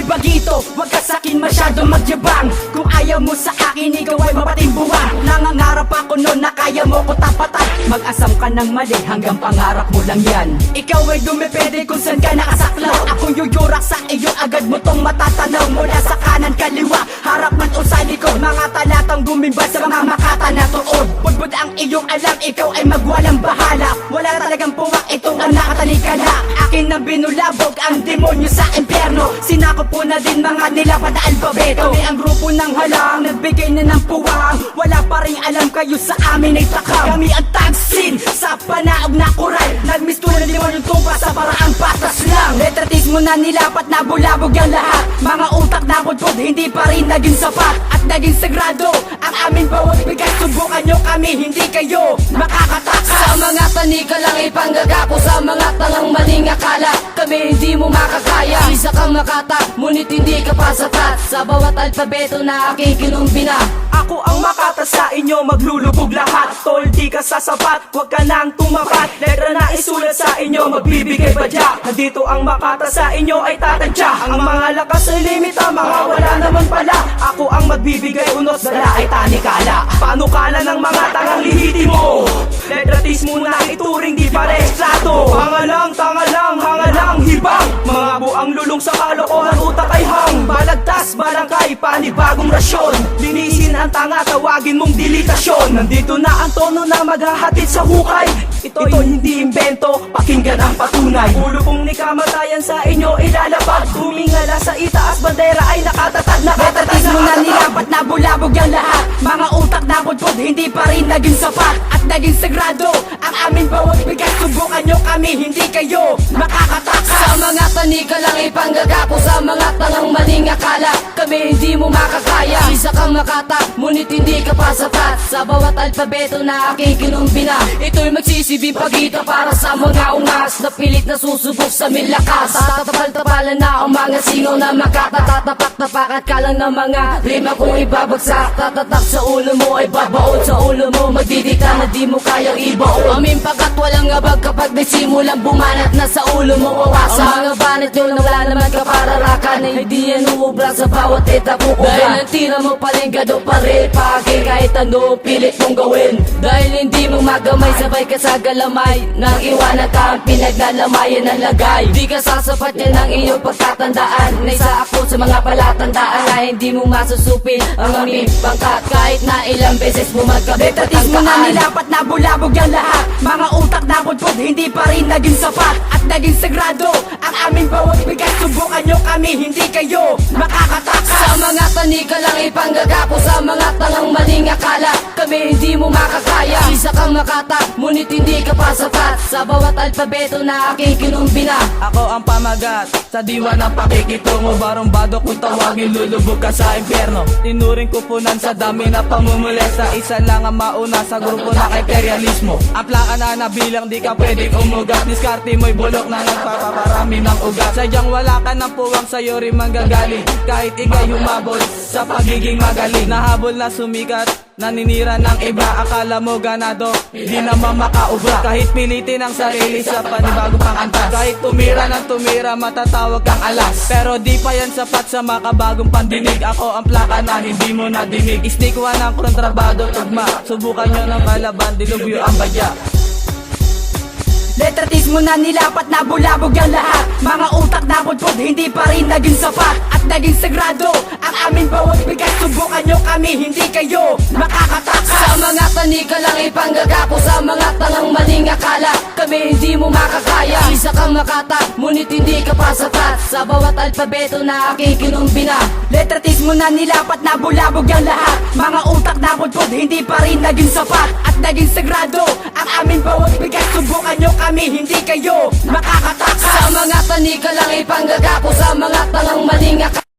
bagito, wag ka sa'kin masyadong magyabang. Kung ayaw mo sa akin, ikaw ay mapatimbuwang. Nangangarap ako noon na kaya mo ko tapatan. Mag-asam ka ng mali, hanggang pangarap mo lang yan. Ikaw ay dumipede kung saan ka nakasaklaw. Akong yuyurak sa iyo, agad mo tong matatanaw. Mula sa kanan kaliwa, harap man o sa likod. Mga talatang gumimba sa mga makata na tuod. Budbud ang iyong alam, ikaw ay magwalang bahala. Wala talagang puwak, itong ang nakatalikala. Akin na binulabog ang demonyo sa impyerno. Sinakop po na din mga nilapad na alpabeto. Kami ang grupo ng halang, nagbigay na ng puwang. Wala pa rin alam kayo sa amin ay takam. Kami ang tagsin sa panaog na kural. Nagmisto na liwan yung tumpa sa paraang patas lang. Retratismo na nilapat na bulabog ang lahat. Mga utak na budbud, hindi pa rin naging sapat. At naging sagrado ang aming bawat bigas. Subukan nyo kami, hindi kayo makakatakas. Sa mga tanika lang ipanggagapo, sa mga tangang maling akala. Kami hindi mo makakaya. Isa kang makata, ngunit hindi ka pa sapat. Sa bawat alpabeto na aking kinumbina. Ako ang makata sa inyo, maglulubog lahat. Tol, di ka sasapat, huwag ka nang tumapat. Letra na isulat sa inyo, magbibigay badya. Dito ang makata sa inyo ay tatadya. Ang mga lakas ay limita, mga wala naman pala. Ako ang magbibigay unos, dala ay tanikala. Panukala ng mga tangang lihitimo. Letratismo na ituring, di parestrato. Hangalang, hibang. Mga buang lulong sa kalokohan, utak ay hang. Balagtas, balangkay, panibagong rasyon. Linisin ang tanga, tawagin mong dilitasyon. Nandito na ang tono na maghahatid sa hukay. Ito'y hindi imbento, pakinggan ang patunay. Ulo kong ni kamatayan sa inyo ilalapag. Humingala sa itaas, bandera ay nakatatag. Retratismo na nilapat na bulabog ang lahat. Mga utak na budbud, hindi pa rin naging sapat. At naging sagrado ang aming bawat bigas. Subukan nyo kami, hindi kayo makakatakas. Sa mga tanika lang ipanggagapo, sa mga tangang maling akala. Kami hindi mo makakaya. Isa kang makata, ngunit hindi ka pa sapat. Sa bawat alpabeto na aking kinumbina. Ito'y magsisibing pagita para sa mga ungas na pilit na susubok sa milakas. Tatapal-tapalan na ang mga singaw na makatatapak-tapakat ka lang ng mga rima kung ibabagsak. Tatatak sa ulo mo ay babaon sa ulo mo. Magdidikta na di mo kayang ibaon. Amin pagkat walang abag kapag nagsimulang bumanat na sa ulo mo wawasak. Ang mga banat yun na wala naman kapararakan ay hindi yan uubra sa bawat etapo. Dahil ang tira mo palingado pa rin paging kahit ano pilit mong gawin. Dahil hindi mo magamay sabay ka sa galamay. Nang iwanan ka ang pinaglalamayan ng lagay. Di ka sasapat yan ang iyong pagtatandaan. Na isa ako sa mga palatandaan na hindi mo masusupin ang aming pangkat. Kahit na ilang beses mo magkabit at Retratismo na nilapat na bulabog ang lahat. Mga utak na budbud, hindi pa rin naging sapat. At naging sagrado ang aming bawat bigas. Subukan nyo kami, hindi kayo makakatakas. Sa mga tanika lang ipanggagapo, sa mga tangang maling akala. Kami hindi mo makakaya. Isa kang makata, ngunit hindi ka pa sapat. Sa bawat alpabeto na aking kinumbina. Ako ang pamagat sa diwa ng pakikitungo. Barumbado kung tawagin, lulubog ka sa impyerno. Tinuring kupunan sa dami na pamumulesta. Isa lang ang mauna sa grupo na imperialismo. Ang plaka na nabilang, di ka pwedeng umugat. Diskarte mo'y bulok na nagpapaparami ng ugat. Sadyang wala ka ng puwang, sa'yo rin manggagaling. Kahit ikay humabol sa pagiging magaling. Nahabol na sumikat, naninira ng iba. Akala mo ganado, di naman makaubra. Kahit pilitin ang sarili sa panibagong pangantas. Kahit tumira ng tumira, matatawag kang alas. Pero di pa yan sapat sa makabagong pandinig. Ako ang plaka na hindi mo nadinig. Sneak one ang kontrabado tugma. Subukan nyo ng kalaban, dilubyo ang badya. Retratismo na nilapat na bulabog ang lahat. Mga utak na budbud, hindi pa rin naging sapat. At naging sagrado ang aming bawat bigas. Subukan nyo kami, hindi kayo makakatakas. Sa mga tanika lang ipanggagapo, sa mga tangang maling akala. Kami hindi mo makakaya. Isa kang makata, ngunit hindi ka pa sapat. Sa bawat alpabeto na aking kinumbina. Retratismo na nilapat na bulabog ang lahat. Mga utak na budbud, hindi pa rin naging sapat. At naging sagrado ang aming bawat bigas. Subukan nyo kami, hindi kayo makakatakas. Sa mga tanika lang ipanggagapo, sa mga tangang maling akala.